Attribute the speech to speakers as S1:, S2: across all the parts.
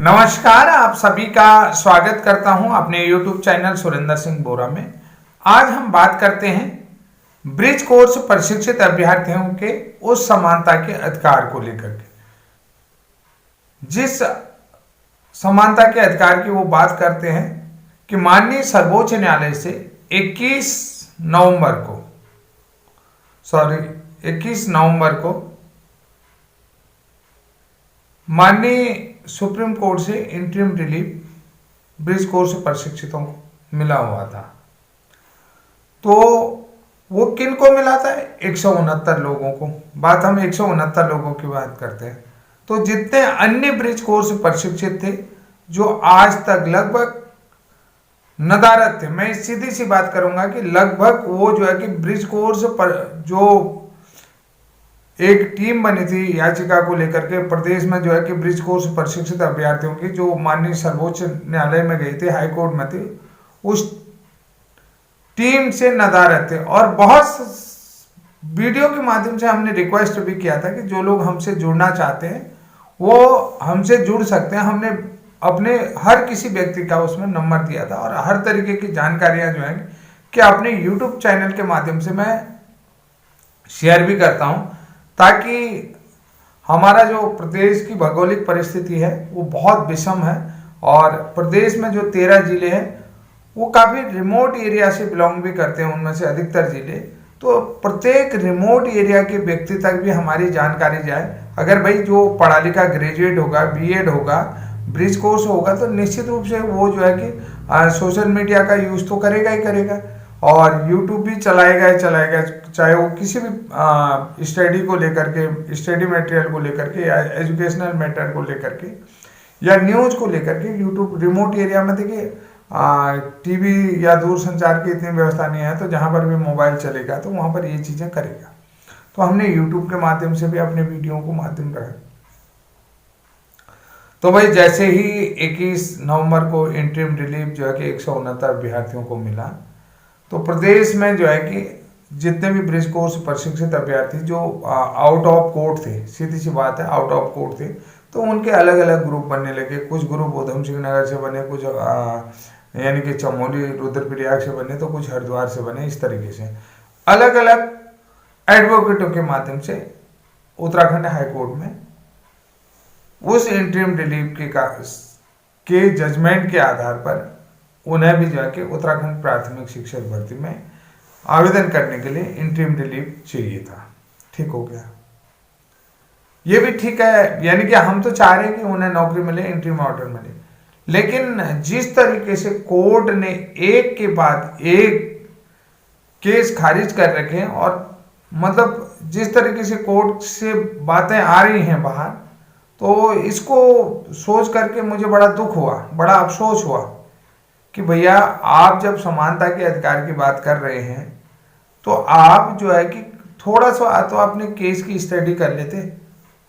S1: नमस्कार, आप सभी का स्वागत करता हूं अपने YouTube चैनल सुरेंद्र सिंह बोरा में। आज हम बात करते हैं ब्रिज कोर्स प्रशिक्षित अभ्यर्थियों के उस समानता के अधिकार को लेकर के। जिस समानता के अधिकार की वो बात करते हैं कि माननीय सर्वोच्च न्यायालय से 21 नवंबर को माननीय सुप्रीम कोर्ट से इंटरिम रिलीफ ब्रिज कोर्स प्रशिक्षितों को मिला हुआ था। तो वो किन को मिला था? 169 लोगों को। बात हम 169 लोगों की बात करते हैं। तो जितने अन्य ब्रिज कोर्स प्रशिक्षित थे जो आज तक लगभग नदारद थे, मैं सीधी सी बात करूंगा कि लगभग वो जो है कि ब्रिज कोर्स पर जो एक टीम बनी थी याचिका को लेकर के प्रदेश में जो है कि ब्रिज कोर्स प्रशिक्षित अभ्यर्थियों की, जो माननीय सर्वोच्च न्यायालय में गई थे, हाई कोर्ट में थे, उस टीम से नदारद थे। और बहुत वीडियो के माध्यम से हमने रिक्वेस्ट भी किया था कि जो लोग हमसे जुड़ना चाहते हैं वो हमसे जुड़ सकते हैं। हमने अपने हर किसी व्यक्ति का उसमें नंबर दिया था और हर तरीके की जानकारियां जो है कि अपने यूट्यूब चैनल के माध्यम से मैं शेयर भी करता हूं, ताकि हमारा जो प्रदेश की भौगोलिक परिस्थिति है वो बहुत विषम है और प्रदेश में जो 13 जिले हैं वो काफ़ी रिमोट एरिया से बिलोंग भी करते हैं, उनमें से अधिकतर जिले। तो प्रत्येक रिमोट एरिया के व्यक्ति तक भी हमारी जानकारी जाए। अगर भाई जो पढ़ा लिखा ग्रेजुएट होगा, बीएड होगा, ब्रिज कोर्स होगा, तो निश्चित रूप से वो जो है कि सोशल मीडिया का यूज़ तो करेगा ही करेगा और यूट्यूब भी चलाएगा ही चलाएगा, चाहे वो किसी भी स्टडी को लेकर के, स्टडी मटेरियल को लेकर के या एजुकेशनल मैटर को लेकर के या न्यूज़ को लेकर के। यूट्यूब रिमोट एरिया में देखिए टीवी या दूरसंचार की इतनी व्यवस्था नहीं है, तो जहाँ पर भी मोबाइल चलेगा तो वहाँ पर ये चीज़ें करेगा। तो हमने यूट्यूब के माध्यम से भी अपने वीडियो को माध्यम रखा। तो भाई जैसे ही 21 नवंबर को इंटरिम रिलीफ जो है कि 169 अभ्यर्थियों को मिला, तो प्रदेश में जो है कि जितने भी ब्रिज कोर्स प्रशिक्षित अभ्यर्थी जो आउट ऑफ कोर्ट थे, सीधी सी बात है आउट ऑफ कोर्ट थे, तो उनके अलग अलग ग्रुप बनने लगे। कुछ ग्रुप उधम सिंह नगर से बने, कुछ यानी कि चमोली रुद्रप्रयाग से बने, तो कुछ हरिद्वार से बने। इस तरीके से अलग अलग एडवोकेटों के माध्यम से उत्तराखंड हाई कोर्ट में उस इंटरिम रिलीफ के जजमेंट के आधार पर उन्हें भी जो है कि उत्तराखंड प्राथमिक शिक्षक भर्ती में आवेदन करने के लिए इंटरिम रिलीफ चाहिए था। ठीक हो गया, ये भी ठीक है। यानी कि हम तो चाह रहे हैं कि उन्हें नौकरी मिले, इंटरिम ऑर्डर मिले, लेकिन जिस तरीके से कोर्ट ने एक के बाद एक केस खारिज कर रखे हैं और मतलब जिस तरीके से कोर्ट से बातें आ रही हैं बाहर, तो इसको सोच करके मुझे बड़ा दुख हुआ, बड़ा अफसोस हुआ कि भैया आप जब समानता के अधिकार की बात कर रहे हैं तो आप जो है कि थोड़ा सा तो अपने केस की स्टडी कर लेते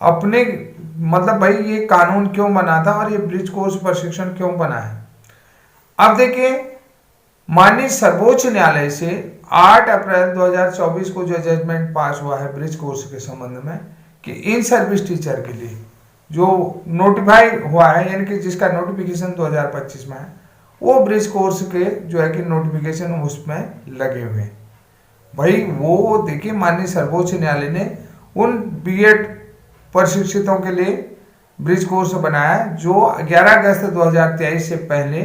S1: अपने। मतलब भाई ये कानून क्यों बना था और ये ब्रिज कोर्स प्रशिक्षण क्यों बना है। अब देखिए, माननीय सर्वोच्च न्यायालय से 8 अप्रैल 2024 को जो जजमेंट पास हुआ है ब्रिज कोर्स के संबंध में कि इन सर्विस टीचर के लिए जो नोटिफाई हुआ है, यानी कि जिसका नोटिफिकेशन 2025 में है, वो ब्रिज कोर्स के जो है कि नोटिफिकेशन उसमें लगे हुए हैं। भाई वो देखिए, माननीय सर्वोच्च न्यायालय ने उन बीएड प्रशिक्षितों के लिए ब्रिज कोर्स बनाया जो 11 अगस्त 2023 से पहले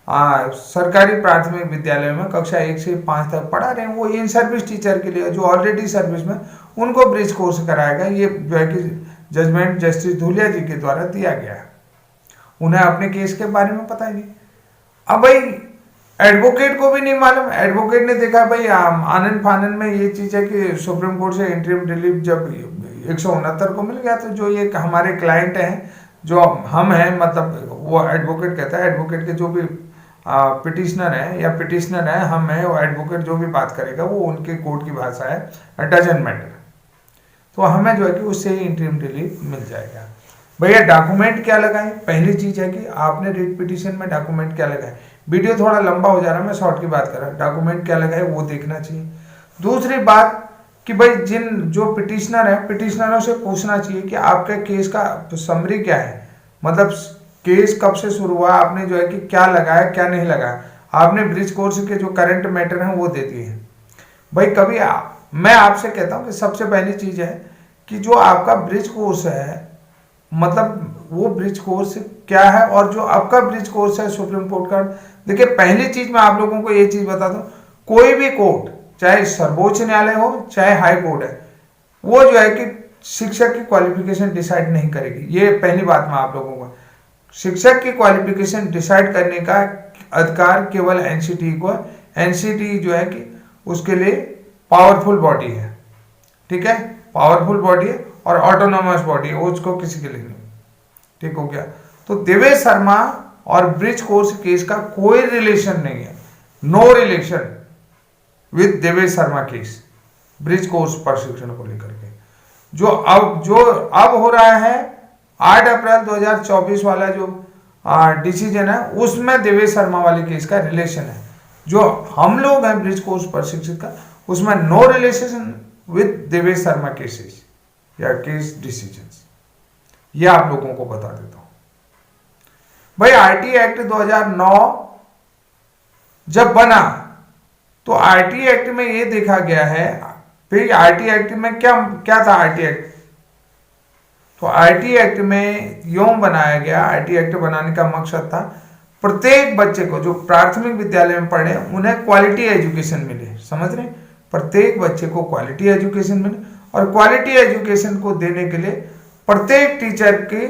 S1: सरकारी प्राथमिक विद्यालय में कक्षा 1 से 5 तक पढ़ा रहे हैं। वो इन सर्विस टीचर के लिए जो ऑलरेडी सर्विस में, उनको ब्रिज कोर्स कराएगा। ये जो है कि जजमेंट जस्टिस धूलिया जी के द्वारा दिया गया। उन्हें अपने केस के बारे में पता ही नहीं। अब भाई एडवोकेट को भी नहीं मालूम। एडवोकेट ने देखा भाई आनंद फानन में ये चीज़ है कि सुप्रीम कोर्ट से इंटरिम रिलीफ जब 169 को मिल गया, तो जो ये हमारे क्लाइंट हैं, जो हम हैं, मतलब वो एडवोकेट कहता है, एडवोकेट के जो भी पिटिशनर है या पिटिशनर है, हम हैं, वो एडवोकेट जो भी बात करेगा वो उनके कोर्ट की भाषा है, डजंट मैटर। तो हमें जो है कि उससे ही इंटरिम रिलीफ मिल जाएगा। भैया डॉक्यूमेंट क्या लगाएं? पहली चीज है कि आपने रिट पिटीशन में डॉक्यूमेंट क्या लगाए। वीडियो थोड़ा लंबा हो जा रहा है, मैं शॉर्ट की बात कर रहा हूँ। डॉक्यूमेंट क्या लगाए वो देखना चाहिए। दूसरी बात कि भाई जो पिटिशनर है, पिटिशनरों से पूछना चाहिए कि आपके केस का समरी क्या है, मतलब केस कब से शुरू हुआ, आपने जो है कि क्या लगाया क्या नहीं लगाया, आपने ब्रिज कोर्स के जो करंट मैटर हैं वो दे दिए हैं। भाई कभी मैं आपसे कहता हूं कि सबसे पहली चीज है कि जो आपका ब्रिज कोर्स है, मतलब वो ब्रिज कोर्स क्या है और जो आपका ब्रिज कोर्स है सुप्रीम कोर्ट का। देखिए पहली चीज मैं आप लोगों को ये चीज बता दूं, कोई भी कोर्ट, चाहे सर्वोच्च न्यायालय हो चाहे हाई कोर्ट है, वो जो है कि शिक्षक की क्वालिफिकेशन डिसाइड नहीं करेगी। ये पहली बात मैं आप लोगों को, शिक्षक की क्वालिफिकेशन डिसाइड करने का अधिकार केवल एनसीटी को है। एनसीटी जो है कि उसके लिए पावरफुल बॉडी है, ठीक है, पावरफुल बॉडी है और ऑटोनोमस बॉडी है, उसको किसी के लिए नहीं। ठीक हो गया। तो देवेश शर्मा और ब्रिज कोर्स केस का कोई रिलेशन नहीं है, no relation with Devesh Sharma case, bridge course प्रशिक्षण को लेकर के। जो अब हो रहा है 8 अप्रैल 2024 वाला जो डिसीजन है, उसमें देवेश शर्मा वाले केस का रिलेशन है। जो हम लोग हैं ब्रिज कोर्स प्रशिक्षित का, उसमें no relation with Devesh Sharma cases या केस डिसीजंस। ये आप लोगों को बता देता हूं। भाई आरटी एक्ट 2009 जब बना तो आरटी एक्ट में ये देखा गया है, फिर आरटी एक्ट में क्या था आरटी एक्ट, तो आरटी एक्ट में यूं बनाया गया, आरटी एक्ट बनाने का मकसद था प्रत्येक बच्चे को जो प्राथमिक विद्यालय में पढ़े उन्हें क्वालिटी एजुकेशन मिले। समझ रहे, प्रत्येक बच्चे को क्वालिटी एजुकेशन मिले, और क्वालिटी एजुकेशन को देने के लिए प्रत्येक टीचर की,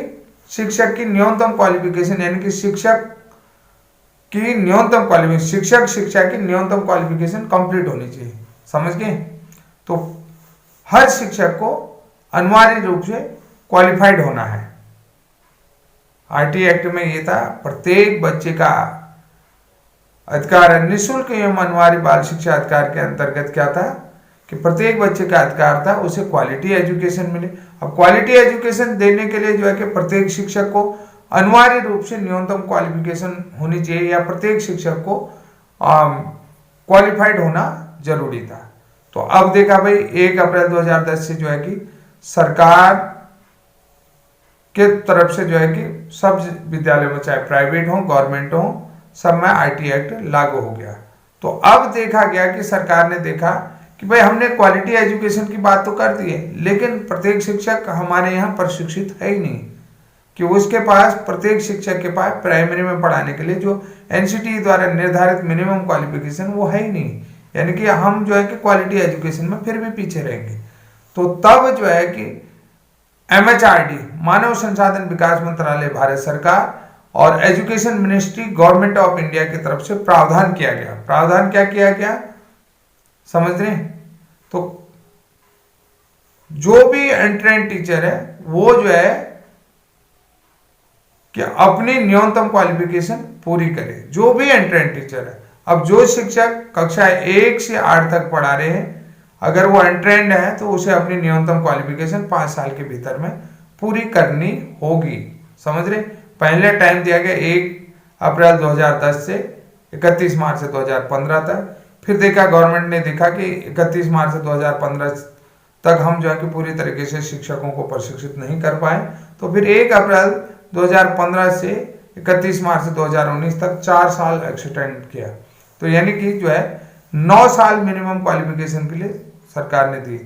S1: शिक्षक की न्यूनतम क्वालिफिकेशन, यानी कि शिक्षक की न्यूनतम क्वालिफिकेशन, शिक्षा की न्यूनतम क्वालिफिकेशन कंप्लीट होनी चाहिए। समझ गए। तो हर शिक्षक को अनिवार्य रूप से क्वालिफाइड होना है। आरटी एक्ट में ये था प्रत्येक बच्चे का अधिकार है। निःशुल्क एवं अनिवार्य बाल शिक्षा अधिकार के अंतर्गत क्या था कि प्रत्येक बच्चे का अधिकार था उसे क्वालिटी एजुकेशन मिले। अब क्वालिटी एजुकेशन देने के लिए जो है कि प्रत्येक शिक्षक को अनिवार्य रूप से न्यूनतम क्वालिफिकेशन होनी चाहिए, या प्रत्येक शिक्षक को क्वालिफाइड होना जरूरी था। तो अब देखा भाई 1 अप्रैल 2010 से जो है कि सरकार के तरफ से जो है कि सब विद्यालयों में, चाहे प्राइवेट हो गवर्नमेंट हो, सब में आरटी एक्ट लागू हो गया। तो अब देखा गया कि सरकार ने देखा कि भाई हमने क्वालिटी एजुकेशन की बात तो कर दी है, लेकिन प्रत्येक शिक्षक हमारे यहाँ प्रशिक्षित है ही नहीं, कि उसके पास, प्रत्येक शिक्षक के पास प्राइमरी में पढ़ाने के लिए जो एनसीटी द्वारा निर्धारित मिनिमम क्वालिफिकेशन वो है ही नहीं। यानी कि हम जो है कि क्वालिटी एजुकेशन में फिर भी पीछे रहेंगे। तो तब जो है कि एमएचआरडी, मानव संसाधन विकास मंत्रालय भारत सरकार, और education ministry government of India की तरफ से प्रावधान किया गया। प्रावधान क्या किया गया समझ रहे हैं। तो जो भी एंट्रेंस टीचर है वो जो है कि अपनी न्यूनतम क्वालिफिकेशन पूरी करे, जो भी एंट्रेंस टीचर है। अब जो शिक्षक कक्षा 1 से 8 तक पढ़ा रहे हैं, अगर वो एंट्रेंड है तो उसे अपनी न्यूनतम क्वालिफिकेशन 5 साल के भीतर में पूरी करनी होगी। समझ रहे। पहले टाइम दिया गया 1 अप्रैल 2010 से 31 मार्च 2015 तक। फिर देखा, गवर्नमेंट ने देखा कि 31 मार्च 2015 तक हम जो है कि पूरी तरीके से शिक्षकों को प्रशिक्षित नहीं कर पाए, तो फिर 1 अप्रैल 2015 से 31 मार्च 2019 तक 4 साल एक्सटेंड किया। तो यानी कि जो है 9 साल मिनिमम क्वालिफिकेशन के लिए सरकार ने दी।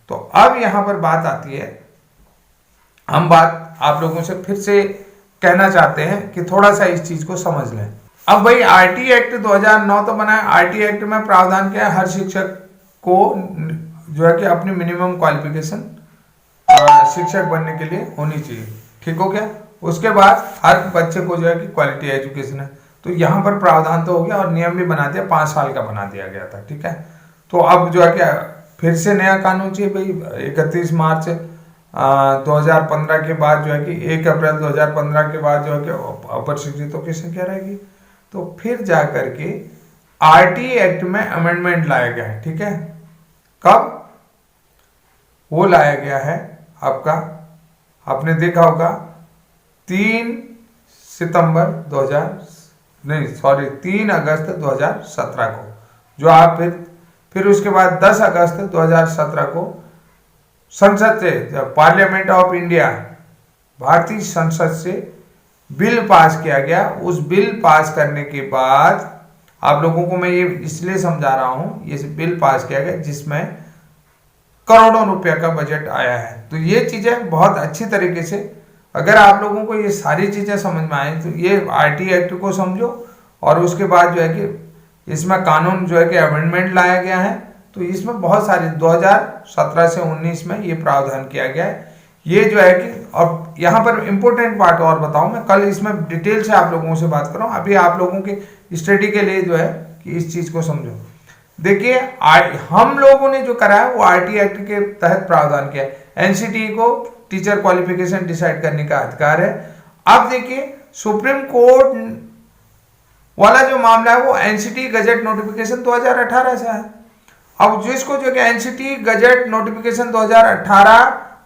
S1: तो अब यहां पर बात आती है, हम बात आप लोगों से फिर से कहना चाहते हैं कि थोड़ा सा इस चीज को समझ लें। अब भाई आरटी एक्ट 2009 तो बना है। आरटी एक्ट में प्रावधान किया है हर शिक्षक को जो है कि अपनी मिनिमम क्वालिफिकेशन शिक्षक बनने के लिए होनी चाहिए। ठीक हो गया। उसके बाद हर बच्चे को जो है कि क्वालिटी एजुकेशन है। तो यहाँ पर प्रावधान तो हो गया और नियम भी बना दिया, 5 साल का बना दिया गया था। ठीक है। तो अब जो है कि फिर से नया कानून चाहिए भाई। 31 मार्च 2015 के बाद जो है कि 1 अप्रैल 2015 के बाद जो है कि अप्रशिक्षितों की संख्या रहेगी। तो फिर जा करके आरटी एक्ट में अमेंडमेंट लाया गया है। ठीक है। कब वो लाया गया है आपका, आपने देखा होगा 3 अगस्त 2017 को, जो आप फिर उसके बाद 10 अगस्त 2017 को संसद से, पार्लियामेंट ऑफ इंडिया, भारतीय संसद से बिल पास किया गया। उस बिल पास करने के बाद आप लोगों को मैं ये इसलिए समझा रहा हूं, ये बिल पास किया गया जिसमें करोड़ों रुपया का बजट आया है। तो ये चीजें बहुत अच्छी तरीके से, अगर आप लोगों को ये सारी चीजें समझ में आए तो ये आरटी एक्ट को समझो, और उसके बाद जो है कि इसमें कानून जो है कि अमेंडमेंट लाया गया है। तो इसमें बहुत सारे 2017 से 19 में ये प्रावधान किया गया है। ये जो है कि, और यहाँ पर इंपॉर्टेंट पार्ट और बताऊं, मैं कल इसमें डिटेल से आप लोगों से बात करूं, अभी आप लोगों के स्टडी के लिए जो है कि इस चीज को समझो। देखिए हम लोगों ने जो करा है वो आरटी एक्ट के तहत प्रावधान किया है। एनसीटी को टीचर क्वालिफिकेशन डिसाइड करने का अधिकार है। अब देखिए सुप्रीम कोर्ट वाला जो मामला है वो एनसीटी गजट नोटिफिकेशन 2018 से है। अब जिसको जो कि एनसीटी गजट नोटिफिकेशन 2018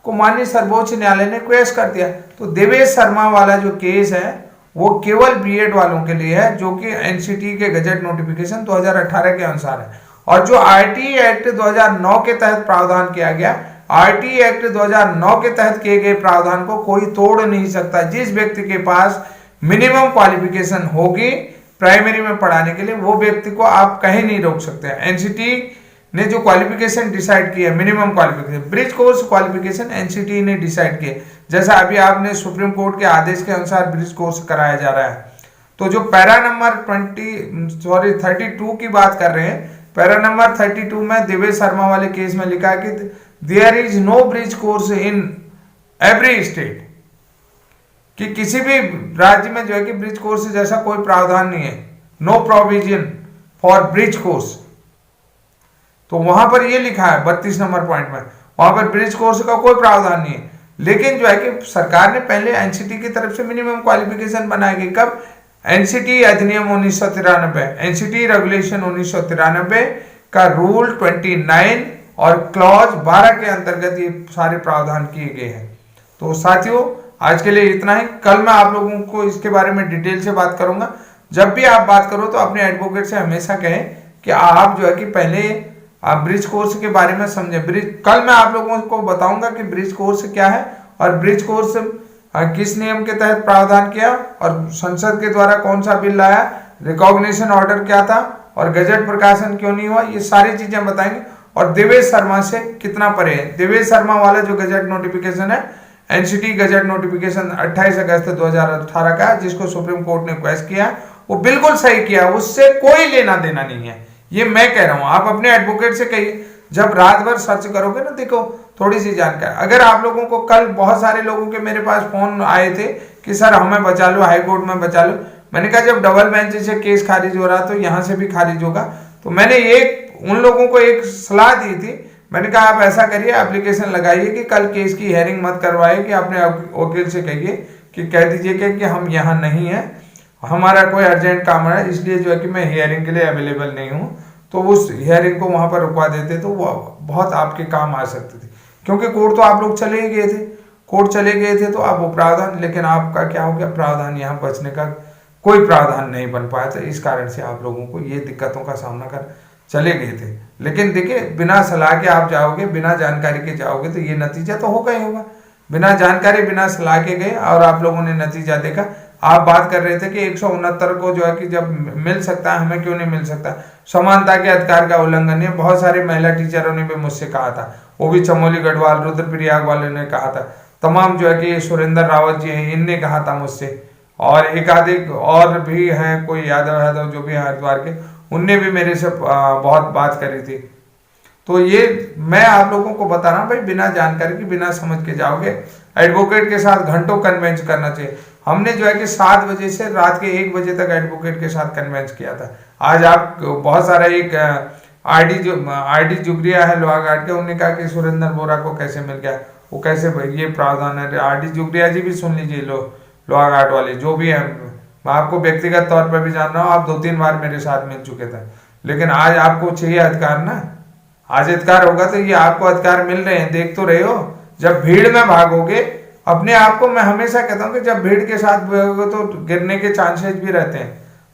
S1: को माननीय सर्वोच्च न्यायालय ने क्वेश कर दिया। तो देवेश शर्मा वाला जो केस है वो केवल बीएड वालों के लिए है, जो कि एनसीटी के गजट नोटिफिकेशन 2018 के अनुसार है। और जो आरटी एक्ट 2009 के तहत प्रावधान किया गया, आरटी एक्ट 2009 के तहत किए गए प्रावधान को कोई तोड़ नहीं सकता। जिस व्यक्ति के पास मिनिमम क्वालिफिकेशन होगी प्राइमरी में पढ़ाने के लिए, वो व्यक्ति को आप कहीं नहीं रोक सकते। एनसीटी ने जो क्वालिफिकेशन डिसाइड किया, minimum qualification, bridge course qualification NCT ने डिसाइड किया। जैसा अभी आपने सुप्रीम कोर्ट के आदेश के अनुसार ब्रिज कोर्स कराया जा रहा है। तो जो पैरा नंबर 32 की बात कर रहे हैं, पैरा नंबर 32 में देवेश शर्मा वाले केस में लिखा है कि there is no bridge course in every state, कि किसी भी राज्य में जो है कि ब्रिज कोर्स जैसा कोई प्रावधान नहीं है। No provision for bridge course, तो वहां पर ये लिखा है 32 नंबर पॉइंट में, वहां पर ब्रिज कोर्स का कोई प्रावधान नहीं है। लेकिन जो है कि सरकार ने पहले एनसीटी की तरफ से मिनिमम क्वालिफिकेशन बनाएगी। कब? एनसीटी अधिनियम 1993, एनसीटी रेगुलेशन 1993 का रूल 29 और क्लॉज 12 के अंतर्गत ये सारे प्रावधान किए गए हैं। तो साथियों आज के लिए इतना ही। कल मैं आप लोगों को इसके बारे में डिटेल से बात करूंगा। जब भी आप बात करो तो अपने एडवोकेट से हमेशा कहें कि आप जो है कि पहले आप ब्रिज कोर्स के बारे में समझे। कल मैं आप लोगों को बताऊंगा कि ब्रिज कोर्स क्या है और ब्रिज कोर्स किस नियम के तहत प्रावधान किया और संसद के द्वारा कौन सा बिल लाया, रिकॉग्निशन ऑर्डर क्या था और गजट प्रकाशन क्यों नहीं हुआ, ये सारी चीजें बताएंगे। और देवेश शर्मा से कितना परे है। देवेश शर्मा वाला जो गजट नोटिफिकेशन है, एनसीटी गजट नोटिफिकेशन 28 अगस्त 2018 का, जिसको सुप्रीम कोर्ट ने क्वेश किया, वो बिल्कुल सही किया, उससे कोई लेना देना नहीं है। ये मैं कह रहा हूं, आप अपने एडवोकेट से कहिए। जब रात भर सर्च करोगे ना, देखो थोड़ी सी जानकारी। अगर आप लोगों को कल बहुत सारे लोगों के मेरे पास फोन आए थे कि सर हमें बचा लो, हाई कोर्ट में बचा लो। मैंने कहा जब डबल बेंच से केस खारिज हो रहा तो यहां से भी खारिज होगा। तो मैंने उन लोगों को एक सलाह दी थी। मैंने कहा आप ऐसा करिए, एप्लीकेशन लगाइए कि कल केस की हेयरिंग मत करवाइए, कि अपने वकील से कहिए कि कह दीजिए कि हम यहाँ नहीं है, हमारा कोई अर्जेंट काम है, इसलिए जो है कि मैं हियरिंग के लिए अवेलेबल नहीं हूँ। तो उस हियरिंग को वहां पर रुकवा देते तो वो बहुत आपके काम आ सकते थे। क्योंकि कोर्ट तो आप लोग चले ही गए थे, कोर्ट चले गए थे तो आप वो प्रावधान, लेकिन आपका क्या हो गया, प्रावधान यहाँ बचने का कोई प्रावधान नहीं बन पाया था। इस कारण से आप लोगों को ये दिक्कतों का सामना कर चले गए थे। लेकिन देखिए बिना सलाह के आप जाओगे, बिना जानकारी के जाओगे तो ये नतीजा तो होगा ही होगा। बिना जानकारी बिना सलाह के गए और आप लोगों ने नतीजा देखा। आप बात कर रहे थे कि 169 को जो है कि जब मिल सकता है हमें क्यों नहीं मिल सकता, समानता के अधिकार का उल्लंघन है। बहुत सारे महिला टीचरों ने भी मुझसे कहा था, वो भी चमोली गढ़वाल रुद्रप्रयाग वाले ने कहा था, तमाम जो है कि सुरेंद्र रावत जी हैं इनने कहा था मुझसे, और एकाधिक और भी हैं, कोई यादव जो भी हैं हरिद्वार के, उनने भी मेरे से बहुत बात करी थी। तो ये मैं आप लोगों को बता रहा हूँ भाई, बिना जानकारी की बिना समझ के जाओगे, एडवोकेट के साथ घंटों कन्वेंस करना चाहिए। हमने जो है कि 7 बजे से रात के 1 बजे तक एडवोकेट के साथ कन्वेंस किया था। आज आप बहुत सारा एक आरडी जुगरिया है लोहाघाट के, उन्होंने कहा कि सुरेंद्र बोरा को कैसे मिल गया, वो कैसे, ये प्रावधान है। आरडी जुगरिया जी भी सुन लीजिए, लोहाघाट वाले जो भी है, मैं आपको व्यक्तिगत तौर पर भी जान रहा हूँ, आप 2-3 बार मेरे साथ मिल चुके थे। लेकिन आज आपको चाहिए अधिकार ना, आज अधिकार होगा तो ये आपको अधिकार मिल रहे हैं, देख तो रहे हो। जब भीड़ में भागोगे अपने आप को, मैं हमेशा कहता हूं कि जब भीड़ के साथ भागोगे तो गिरने के चांसेस भी रहते हैं,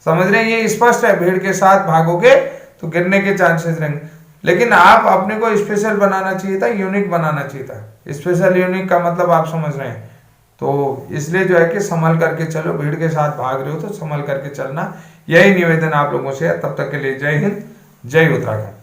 S1: समझ रहे हैं, ये स्पष्ट है। भीड़ के साथ भागोगे तो गिरने के चांसेस रहेंगे। लेकिन आप अपने को स्पेशल बनाना चाहिए था, यूनिक बनाना चाहिए था। स्पेशल यूनिक का मतलब आप समझ रहे हैं। तो इसलिए जो है कि संभल करके चलो, भीड़ के साथ भाग रहे हो तो संभल करके चलना, यही निवेदन आप लोगों से है। तब तक के लिए जय हिंद, जय उत्तराखंड।